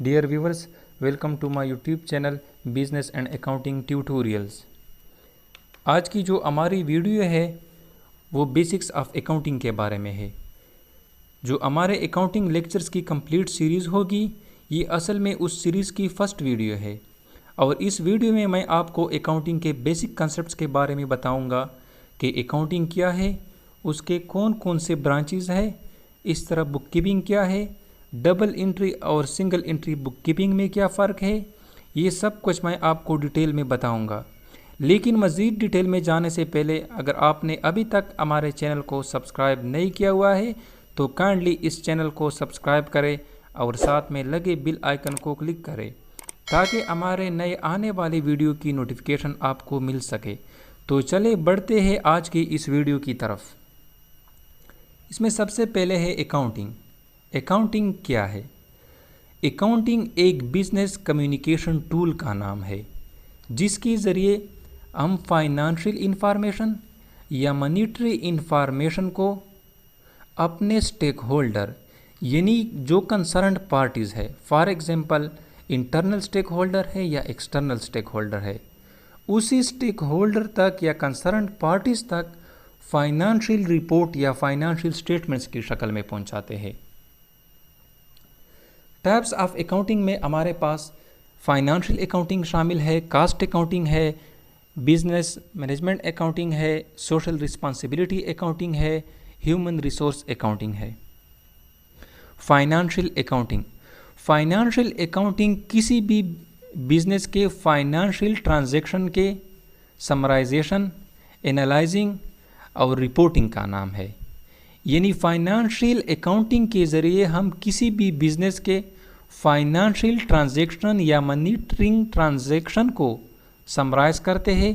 Dear viewers, welcome to my YouTube channel Business and Accounting Tutorials. आज की जो हमारी वीडियो है वो बेसिक्स ऑफ अकाउंटिंग के बारे में है। जो हमारे अकाउंटिंग लेक्चर्स की कंप्लीट सीरीज़ होगी, ये असल में उस सीरीज़ की फ़र्स्ट वीडियो है और इस वीडियो में मैं आपको अकाउंटिंग के बेसिक कंसेप्ट्स के बारे में बताऊंगा कि अकाउंटिंग क्या है, उसके कौन कौन से ब्रांचेस है, इस तरह बुक कीपिंग क्या है, डबल एंट्री और सिंगल एंट्री बुक कीपिंग में क्या फ़र्क है, ये सब कुछ मैं आपको डिटेल में बताऊंगा। लेकिन मज़ीद डिटेल में जाने से पहले अगर आपने अभी तक हमारे चैनल को सब्सक्राइब नहीं किया हुआ है तो काइंडली इस चैनल को सब्सक्राइब करें और साथ में लगे बेल आइकन को क्लिक करें ताकि हमारे नए आने वाले वीडियो की नोटिफिकेशन आपको मिल सके। तो चले बढ़ते हैं आज की इस वीडियो की तरफ। इसमें सबसे पहले है अकाउंटिंग। अकाउंटिंग क्या है? अकाउंटिंग एक बिजनेस कम्युनिकेशन टूल का नाम है जिसके ज़रिए हम फाइनेंशियल इंफॉर्मेशन या मॉनेटरी इंफॉर्मेशन को अपने स्टेक होल्डर यानी जो कंसर्न्ड पार्टीज़ है, for example internal stakeholder है या एक्सटर्नल स्टेक होल्डर है, उसी स्टेक होल्डर तक या कंसर्न्ड पार्टीज़ तक फाइनेंशियल रिपोर्ट या फाइनेंशियल स्टेटमेंट्स की शक्ल में पहुंचाते हैं। टाइप्स ऑफ अकाउंटिंग में हमारे पास फाइनेंशियल अकाउंटिंग शामिल है, कास्ट अकाउंटिंग है, बिजनेस मैनेजमेंट अकाउंटिंग है, सोशल रिस्पांसिबिलिटी अकाउंटिंग है, ह्यूमन रिसोर्स अकाउंटिंग है। फाइनेंशियल अकाउंटिंग, फाइनेंशियल अकाउंटिंग किसी भी बिजनेस के फाइनेंशियल ट्रांजैक्शन के समराइजेशन, एनालाइजिंग और रिपोर्टिंग का नाम है। यानी फाइनेंशियल अकाउंटिंग के ज़रिए हम किसी भी बिज़नेस के फाइनेंशियल ट्रांजैक्शन या मॉनिटरिंग ट्रांजैक्शन को समराइज करते हैं।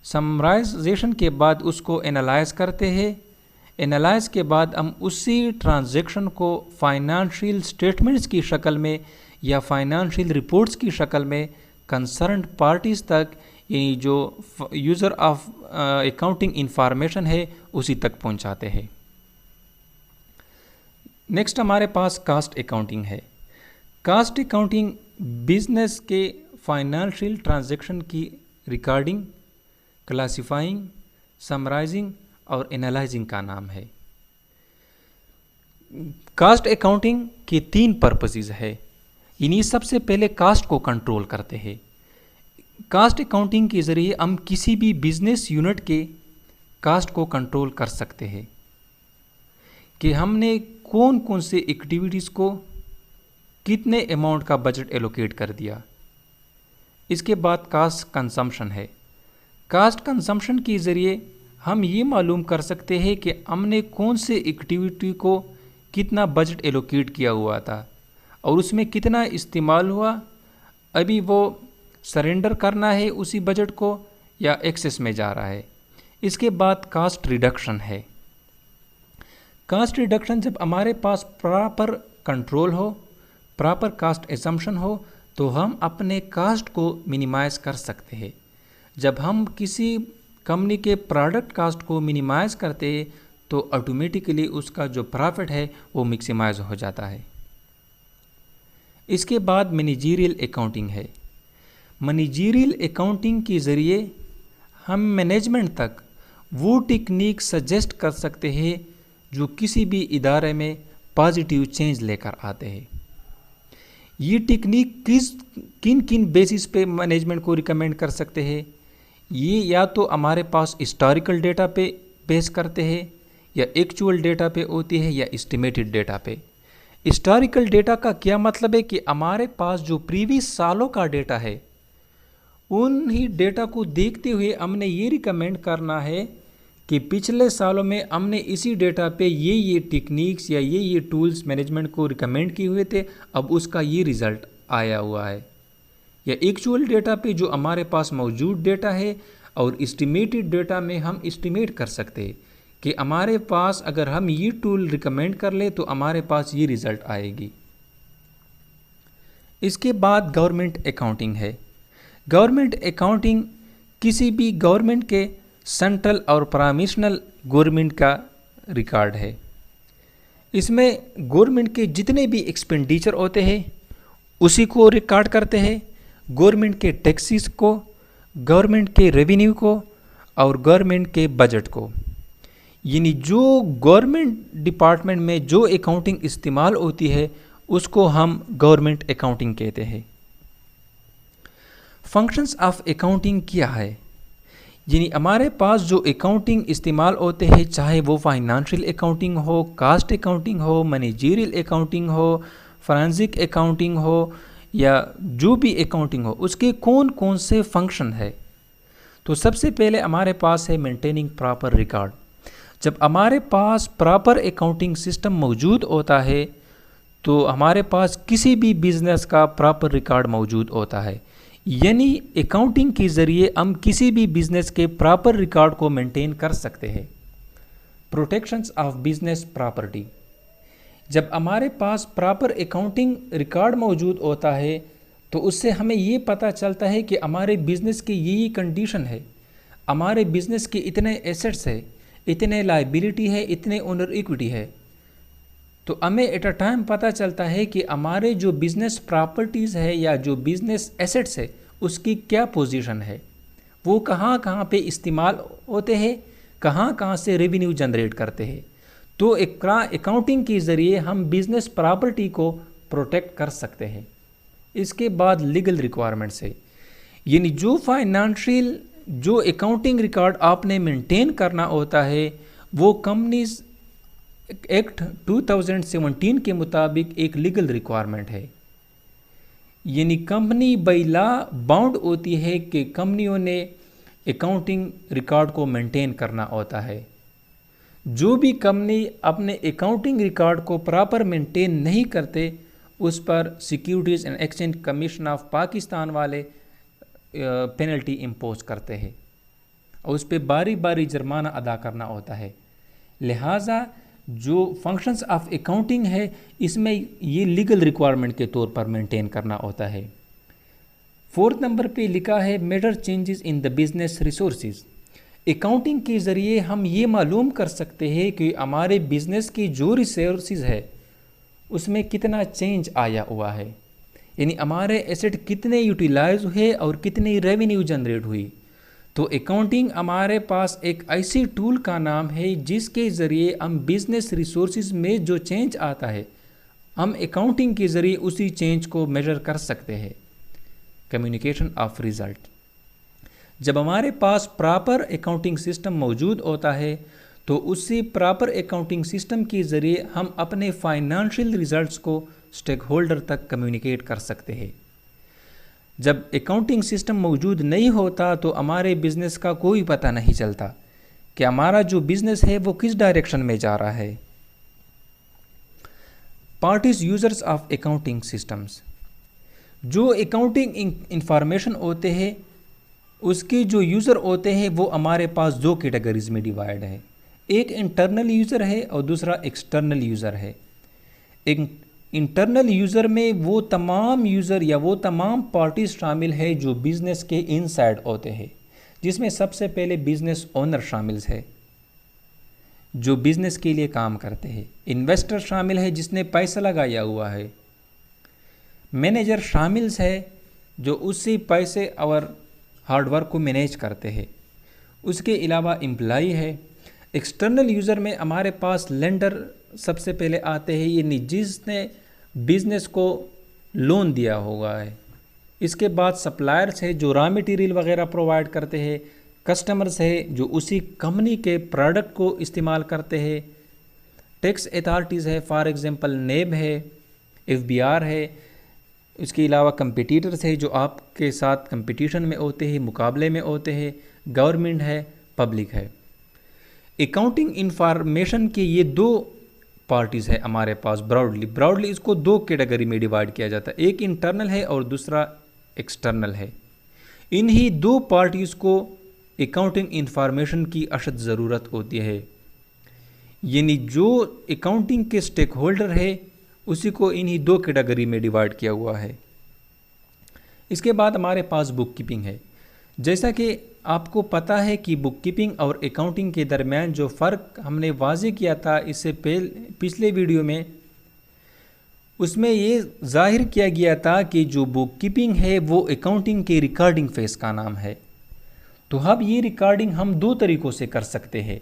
समराइजेशन के बाद उसको एनालाइज करते हैं। एनालाइज के बाद हम उसी ट्रांजैक्शन को फाइनेंशियल स्टेटमेंट्स की शक्ल में या फाइनेंशियल रिपोर्ट्स की शक्ल में कंसर्न्ड पार्टीज़ तक यानी जो यूज़र ऑफ अकाउंटिंग इंफॉर्मेशन है उसी तक पहुंचाते हैं। नेक्स्ट हमारे पास कास्ट अकाउंटिंग है। कास्ट अकाउंटिंग बिजनेस के फाइनेंशियल ट्रांजैक्शन की रिकॉर्डिंग, क्लासिफाइंग, समराइजिंग और एनालाइजिंग का नाम है। कास्ट अकाउंटिंग के 3 पर्पसेस है। इन्हीं सबसे पहले कास्ट को कंट्रोल करते हैं। कास्ट अकाउंटिंग के ज़रिए हम किसी भी बिजनेस यूनिट के कास्ट को कंट्रोल कर सकते हैं कि हमने कौन कौन से एक्टिविटीज़ को कितने अमाउंट का बजट एलोकेट कर दिया। इसके बाद कास्ट कंजम्पशन है। कास्ट कंजम्पशन के ज़रिए हम ये मालूम कर सकते हैं कि हमने कौन से एक्टिविटी को कितना बजट एलोकेट किया हुआ था और उसमें कितना इस्तेमाल हुआ, अभी वो सरेंडर करना है उसी बजट को या एक्सेस में जा रहा है। इसके बाद कास्ट रिडक्शन है। कास्ट रिडक्शन जब हमारे पास प्रॉपर कंट्रोल हो, प्रॉपर कास्ट असम्पशन हो तो हम अपने कास्ट को मिनिमाइज़ कर सकते हैं। जब हम किसी कंपनी के प्रोडक्ट कास्ट को मिनिमाइज़ करते हैं तो ऑटोमेटिकली उसका जो प्रॉफिट है वो मैक्सिमाइज हो जाता है। इसके बाद मैनेजरियल अकाउंटिंग है। मैनेजरियल अकाउंटिंग के ज़रिए हम मैनेजमेंट तक वो टेक्निक सजेस्ट कर सकते हैं जो किसी भी इदारे में पॉजिटिव चेंज लेकर आते हैं। ये टेक्निक किन किन बेसिस पे मैनेजमेंट को रिकमेंड कर सकते हैं? ये या तो हमारे पास हिस्टोरिकल डेटा पे बेस करते हैं या एक्चुअल डेटा पे होती है या एस्टिमेटेड डेटा पे। हिस्टोरिकल डेटा का क्या मतलब है कि हमारे पास जो प्रीवियस सालों का डेटा है उन ही डेटा को देखते हुए हमने ये रिकमेंड करना है कि पिछले सालों में हमने इसी डेटा पे ये टेक्निक्स या ये टूल्स मैनेजमेंट को रिकमेंड किए हुए थे, अब उसका ये रिज़ल्ट आया हुआ है। या एक्चुअल डेटा पे जो हमारे पास मौजूद डेटा है और एस्टिमेटेड डेटा में हम एस्टिमेट कर सकते हैं कि हमारे पास अगर हम ये टूल रिकमेंड कर ले तो हमारे पास ये रिज़ल्ट आएगी। इसके बाद गवर्नमेंट अकाउंटिंग है। गवर्नमेंट अकाउंटिंग किसी भी गवर्नमेंट के सेंट्रल और परमिशनल गवर्नमेंट का रिकॉर्ड है। इसमें गवर्नमेंट के जितने भी एक्सपेंडिचर होते हैं उसी को रिकॉर्ड करते हैं, गवर्नमेंट के टैक्सेस को, गवर्नमेंट के रेवेन्यू को और गवर्नमेंट के बजट को। यानी जो गवर्नमेंट डिपार्टमेंट में जो अकाउंटिंग इस्तेमाल होती है उसको हम गवर्नमेंट अकाउंटिंग कहते हैं। फंक्शंस ऑफ अकाउंटिंग क्या है? यानी हमारे पास जो अकाउंटिंग इस्तेमाल होते हैं, चाहे वो फाइनेंशियल अकाउंटिंग हो, कास्ट अकाउंटिंग हो, मैनेजरियल अकाउंटिंग हो, फॉरेंसिक अकाउंटिंग हो या जो भी अकाउंटिंग हो, उसके कौन कौन से फंक्शन है? तो सबसे पहले हमारे पास है मेंटेनिंग प्रॉपर रिकॉर्ड। जब हमारे पास प्रॉपर अकाउंटिंग सिस्टम मौजूद होता है तो हमारे पास किसी भी बिजनेस का प्रॉपर रिकॉर्ड मौजूद होता है। यानी अकाउंटिंग के ज़रिए हम किसी भी बिजनेस के प्रॉपर रिकॉर्ड को मेंटेन कर सकते हैं। Protections of business property. जब हमारे पास प्रॉपर अकाउंटिंग रिकॉर्ड मौजूद होता है तो उससे हमें ये पता चलता है कि हमारे बिज़नेस की यही कंडीशन है, हमारे बिज़नेस के इतने एसेट्स है, इतने लायबिलिटी है, इतने ओनर इक्विटी है। तो हमें एट अ टाइम पता चलता है कि हमारे जो बिज़नेस प्रॉपर्टीज़ है या जो बिज़नेस एसेट्स है उसकी क्या पोजीशन है, वो कहाँ कहाँ पे इस्तेमाल होते हैं, कहाँ कहाँ से रेवेन्यू जनरेट करते हैं। तो अकाउंटिंग के ज़रिए हम बिज़नेस प्रॉपर्टी को प्रोटेक्ट कर सकते हैं। इसके बाद लीगल रिक्वायरमेंट्स है, यानी जो फाइनेंशियल जो अकाउंटिंग रिकॉर्ड आपने मेंटेन करना होता है वो कंपनीज एक्ट 2017 के मुताबिक एक लीगल रिक्वायरमेंट है। यानी कंपनी बाय लॉ बाउंड होती है कि कंपनियों ने अकाउंटिंग रिकॉर्ड को मेंटेन करना होता है। जो भी कंपनी अपने अकाउंटिंग रिकॉर्ड को प्रॉपर मेंटेन नहीं करते उस पर securities and exchange commission of Pakistan वाले पेनल्टी इम्पोज करते हैं और उस पर बारी बारी जुर्माना अदा करना होता है। लिहाजा जो फंक्शंस ऑफ अकाउंटिंग है इसमें ये लीगल रिक्वायरमेंट के तौर पर मेंटेन करना होता है। 4 नंबर पे लिखा है major changes in the business resources. Accounting के ज़रिए हम ये मालूम कर सकते हैं कि हमारे बिजनेस की जो रिसोर्सेज है उसमें कितना चेंज आया हुआ है, यानी हमारे एसेट कितने यूटिलाइज हुए और कितनी रेवेन्यू जनरेट हुई। तो अकाउंटिंग हमारे पास एक ऐसी टूल का नाम है जिसके ज़रिए हम बिज़नेस रिसोर्सेज में जो चेंज आता है हम अकाउंटिंग के ज़रिए उसी चेंज को मेजर कर सकते हैं। Communication of result. जब हमारे पास प्रॉपर अकाउंटिंग सिस्टम मौजूद होता है तो उसी प्रॉपर अकाउंटिंग सिस्टम के ज़रिए हम अपने फाइनेंशियल रिजल्ट्स को स्टेक होल्डर तक कम्युनिकेट कर सकते हैं। जब अकाउंटिंग सिस्टम मौजूद नहीं होता तो हमारे बिज़नेस का कोई पता नहीं चलता कि हमारा जो बिज़नेस है वो किस डायरेक्शन में जा रहा है। Parties users of accounting systems. जो अकाउंटिंग इंफॉर्मेशन होते हैं उसके जो यूज़र होते हैं वो हमारे पास 2 कैटेगरीज में डिवाइड है। एक इंटरनल यूज़र है और दूसरा एक्सटर्नल यूज़र है। एक इंटरनल यूज़र में वो तमाम यूज़र या वो तमाम पार्टीज शामिल है जो बिज़नेस के इनसाइड होते हैं, जिसमें सबसे पहले बिज़नेस ओनर शामिल है जो बिज़नेस के लिए काम करते हैं। इन्वेस्टर शामिल है जिसने पैसा लगाया हुआ है। मैनेजर शामिल है जो उसी पैसे और हार्डवर्क को मैनेज करते हैं। उसके अलावा एम्प्लॉई है। एक्सटर्नल यूज़र में हमारे पास लेंडर सबसे पहले आते हैं, यानी जिसने बिज़नेस को लोन दिया हुआ है। इसके बाद सप्लायर्स है जो रॉ मटेरियल वगैरह प्रोवाइड करते हैं। कस्टमर्स है जो उसी कंपनी के प्रोडक्ट को इस्तेमाल करते हैं। टैक्स अथॉरिटीज़ है, फॉर एग्जांपल नेब है, एफबीआर है। इसके अलावा कंपटीटर्स है जो आपके साथ कंपटीशन में होते हैं, मुकाबले में होते हैं। गवर्नमेंट है, पब्लिक है। अकाउंटिंग इंफॉर्मेशन के ये 2 पार्टीज़ है हमारे पास। ब्रॉडली इसको 2 कैटेगरी में डिवाइड किया जाता है, एक इंटरनल है और दूसरा एक्सटर्नल है। इन्हीं 2 पार्टीज़ को अकाउंटिंग इंफॉर्मेशन की अशद ज़रूरत होती है, यानी जो अकाउंटिंग के स्टेक होल्डर है उसी को इन्हीं 2 कैटेगरी में डिवाइड किया हुआ है। इसके बाद हमारे पास बुक कीपिंग है। जैसा कि आपको पता है कि बुक कीपिंग और अकाउंटिंग के दरमियान जो फ़र्क हमने वाज़ेह किया था इससे पिछले वीडियो में, اس میں یہ ظاہر کیا گیا تھا کہ جو بک کیپنگ ہے وہ اکاؤنٹنگ کے ریکارڈنگ فیز کا نام ہے. تو اب یہ ریکارڈنگ ہم دو طریقوں سے کر سکتے ہیں،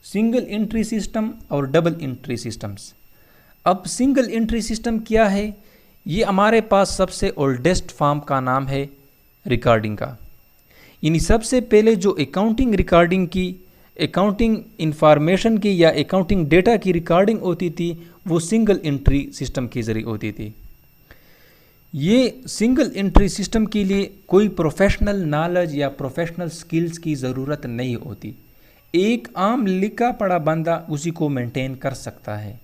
سنگل انٹری سسٹم اور ڈبل انٹری سسٹمز. اب سنگل انٹری سسٹم کیا ہے؟ یہ ہمارے پاس سب سے اولڈسٹ فارم کا نام ہے ریکارڈنگ کا. یعنی سب سے پہلے جو اکاؤنٹنگ ریکارڈنگ کی، اکاؤنٹنگ انفارمیشن کی یا اکاؤنٹنگ ڈیٹا کی ریکارڈنگ ہوتی تھی وہ سنگل انٹری سسٹم کے ذریعے ہوتی تھی. یہ سنگل انٹری سسٹم کے لیے کوئی پروفیشنل نالج یا پروفیشنل سکلز کی ضرورت نہیں ہوتی. ایک عام لکھا پڑھا بندہ اسی کو مینٹین کر سکتا ہے.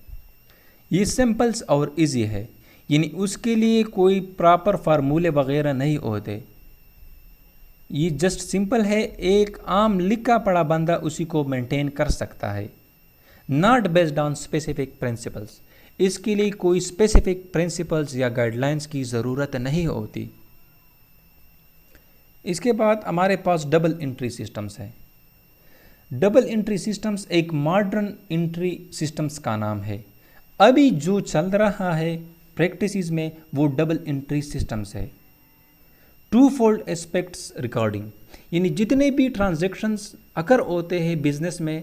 یہ سمپلس اور ایزی ہے، یعنی اس کے لیے کوئی پراپر فارمولے وغیرہ نہیں ہوتے. یہ جسٹ سمپل ہے، ایک عام لکھا پڑھا بندہ اسی کو مینٹین کر سکتا ہے. Not based on specific principles, اس کے لیے کوئی اسپیسیفک پرنسپلس یا گائیڈ لائنس کی ضرورت نہیں ہوتی. اس کے بعد ہمارے پاس ڈبل انٹری سسٹمز ہیں. ڈبل انٹری سسٹمز ایک ماڈرن انٹری سسٹمز کا نام ہے. ابھی جو چل رہا ہے پریکٹسز میں وہ ڈبل انٹری سسٹمز ہے. ٹو فولڈ اسپیکٹس ریکارڈنگ، یعنی جتنے بھی ٹرانزیکشنز اکر ہوتے ہیں بزنس میں،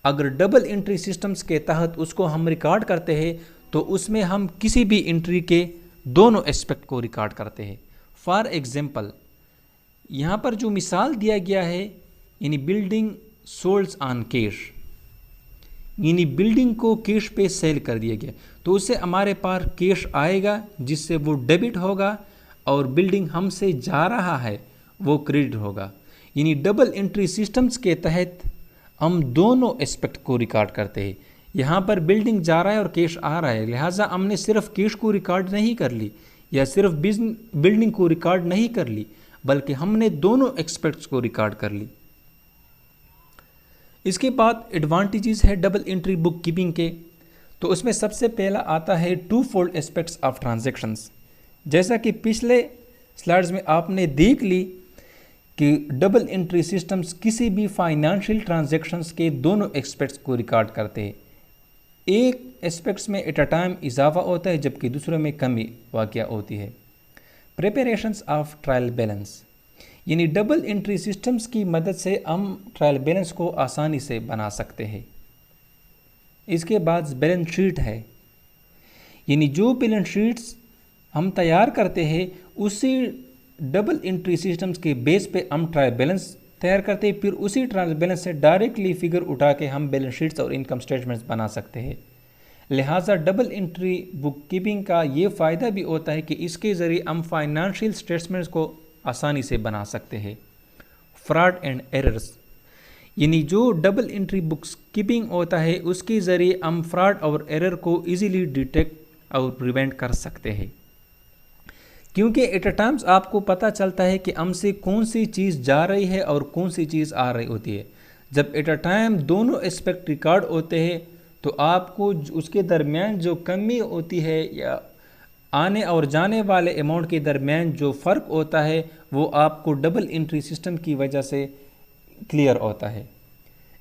اگر ڈبل انٹری سسٹمز کے تحت اس کو ہم ریکارڈ کرتے ہیں تو اس میں ہم کسی بھی انٹری کے دونوں اسپیکٹ کو ریکارڈ کرتے ہیں. فار ایگزامپل یہاں پر جو مثال دیا گیا ہے، یعنی بلڈنگ سولز آن کیش، یعنی بلڈنگ کو کیش پہ سیل کر دیا گیا تو اس سے ہمارے پاس کیش آئے گا جس سے وہ ڈیبٹ ہوگا، اور بلڈنگ ہم سے جا رہا ہے وہ کریڈٹ ہوگا. یعنی ڈبل انٹری سسٹمز کے تحت ہم دونوں اسپیکٹ کو ریکارڈ کرتے ہیں. یہاں پر بلڈنگ جا رہا ہے اور کیش آ رہا ہے، لہٰذا ہم نے صرف کیش کو ریکارڈ نہیں کر لی یا صرف بلڈنگ کو ریکارڈ نہیں کر لی، بلکہ ہم نے دونوں اسپیکٹس کو ریکارڈ کر لی. اس کے بعد ایڈوانٹیجز ہے ڈبل انٹری بک کیپنگ کے. تو اس میں سب سے پہلا آتا ہے twofold aspects of transactions. جیسا کہ پچھلے سلائڈز میں آپ نے دیکھ لی کہ ڈبل انٹری سسٹمز کسی بھی فائنانشیل ٹرانزیکشنز کے دونوں اسپیکٹس کو ریکارڈ کرتے ہیں. ایک اسپیکٹس میں ایٹ اے ٹائم اضافہ ہوتا ہے جبکہ دوسرے میں کمی واقع ہوتی ہے. پریپریشنز آف ٹرائل بیلنس، یعنی ڈبل انٹری سسٹمز کی مدد سے ہم ٹرائل بیلنس کو آسانی سے بنا سکتے ہیں. اس کے بعد بیلنس شیٹ ہے، یعنی جو بیلنس شیٹس ہم تیار کرتے ہیں اسی ڈبل انٹری سسٹمز کے بیس پہ ہم ٹرائل بیلنس تیار کرتے ہیں، پھر اسی ٹرائل بیلنس سے ڈائریکٹلی فگر اٹھا کے ہم بیلنس شیٹس اور انکم سٹیٹمنٹس بنا سکتے ہیں. لہٰذا ڈبل انٹری بک کیپنگ کا یہ فائدہ بھی ہوتا ہے کہ اس کے ذریعے ہم فائنانشیل سٹیٹمنٹس کو آسانی سے بنا سکتے ہیں. فراڈ اینڈ ایررز، یعنی جو ڈبل انٹری بکس کیپنگ ہوتا ہے اس کے ذریعے ہم فراڈ اور ایرر کو ایزیلی ڈیٹیکٹ اور پریونٹ کر سکتے ہیں، کیونکہ ایٹ اے ٹائمز آپ کو پتہ چلتا ہے کہ ہم سے کون سی چیز جا رہی ہے اور کون سی چیز آ رہی ہوتی ہے. جب ایٹ اے ٹائم دونوں اسپیکٹ ریکارڈ ہوتے ہیں تو آپ کو اس کے درمیان جو کمی ہوتی ہے یا آنے اور جانے والے اماؤنٹ کے درمیان جو فرق ہوتا ہے وہ آپ کو ڈبل انٹری سسٹم کی وجہ سے کلیئر ہوتا ہے.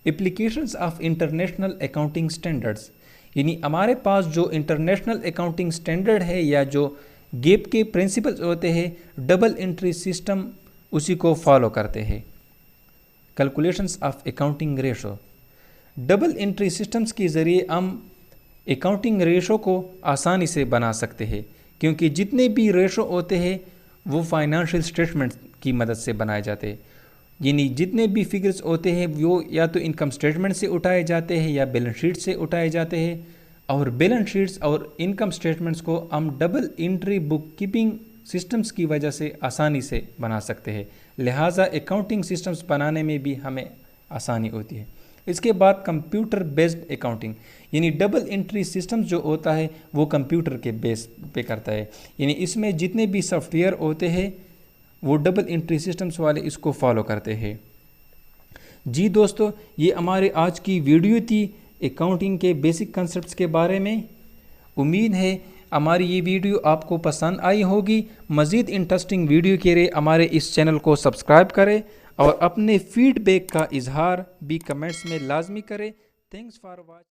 Applications of international accounting standards, یعنی ہمارے پاس جو انٹرنیشنل اکاؤنٹنگ سٹینڈرڈ ہے یا جو گیپ کے پرنسپلز ہوتے ہیں ڈبل انٹری سسٹم اسی کو فالو کرتے ہیں. Calculations of accounting ratio, double entry systems کے ذریعے ہم اکاؤنٹنگ ریشو کو آسانی سے بنا سکتے ہیں، کیونکہ جتنے بھی ریشو ہوتے ہیں وہ فائنانشیل سٹیٹمنٹ کی مدد سے بنائے جاتے ہیں. یعنی جتنے بھی فگرز ہوتے ہیں وہ یا تو انکم سٹیٹمنٹ سے اٹھائے جاتے ہیں یا بیلنس شیٹ سے اٹھائے جاتے ہیں، اور بیلنس شیٹس اور انکم سٹیٹمنٹس کو ہم ڈبل انٹری بک کیپنگ سسٹمز کی وجہ سے آسانی سے بنا سکتے ہیں. لہٰذا اکاؤنٹنگ سسٹمز بنانے میں بھی ہمیں آسانی ہوتی ہے. اس کے بعد کمپیوٹر بیسڈ اکاؤنٹنگ، یعنی ڈبل انٹری سسٹمز جو ہوتا ہے وہ کمپیوٹر کے بیس پہ کرتا ہے. یعنی اس میں جتنے بھی سافٹ ویئر ہوتے ہیں وہ ڈبل انٹری سسٹمز والے اس کو فالو کرتے ہیں. جی دوستو، یہ ہمارے آج کی ویڈیو تھی اکاؤنٹنگ کے بیسک کنسیپٹس کے بارے میں. امید ہے ہماری یہ ویڈیو آپ کو پسند آئی ہوگی. مزید انٹرسٹنگ ویڈیو کے لیے ہمارے اس چینل کو سبسکرائب کریں اور اپنے فیڈ بیک کا اظہار بھی کمنٹس میں لازمی کریں. Thanks for watching.